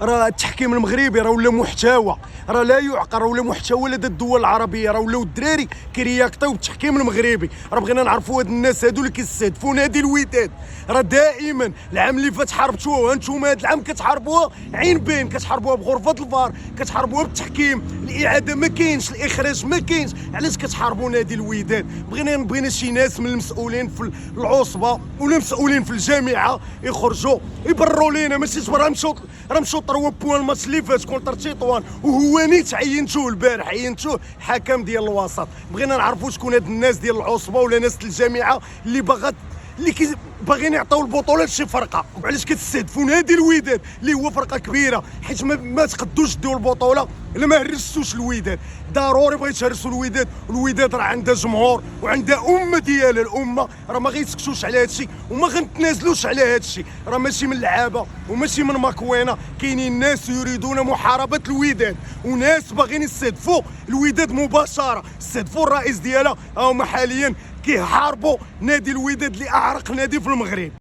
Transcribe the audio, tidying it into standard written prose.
راه التحكيم المغربي راه ولا محتوى، راه لا يعقل، راه ولا محتوى لدى الدول العربيه، راه ولاو الدراري كيرياكطيو بالتحكيم المغربي. راه بغينا نعرفوا هاد الناس هادو اللي كيستهدفوا نادي الوداد، راه دائما العام اللي فات حاربتوها وانتوما هاد العام كتحاربوها عين بين، كتحاربوها بغرفه الفار، كتحاربوها بالتحكيم، الاعاده ما كاينش، الاخراج ما كاينش، علاش كتحاربوا نادي الوداد؟ بغينا شي ناس من المسؤولين في العصبه ولا المسؤولين في الجامعه يخرجوا يبرروا لينا، ماشي راه مشاو 3 بوان الماتش اللي فات كونتر تطوان، وهو نيت عينتوه البارح، عينتوه حكم ديال الوسط. بغينا نعرفوا شكون هاد الناس ديال العصبه ولا ناس الجامعه اللي باغيين يعطيو البطوله لشي فرقه، وعلاش كتستهدفوا نادي الوداد اللي هو فرقه كبيره؟ حيت ما تقدوش ديو البطوله الا ما هرستوش الوداد. ضروري بغيت يهرسوا الوداد، والوداد راه عندها جمهور وعندها امه ديالها، الامه راه ما غيسكتوش على هادشي وما غنتنازلوش على هادشي. راه ماشي من لعابه وماشي من مكوينه، كاينين ناس يريدون محاربه الوداد وناس باغيين يستهدفوا الوداد مباشره، استهدفوا الرئيس ديالها. هما حاليا كيحاربوا نادي الوداد اللي اعرق نادي في المغرب.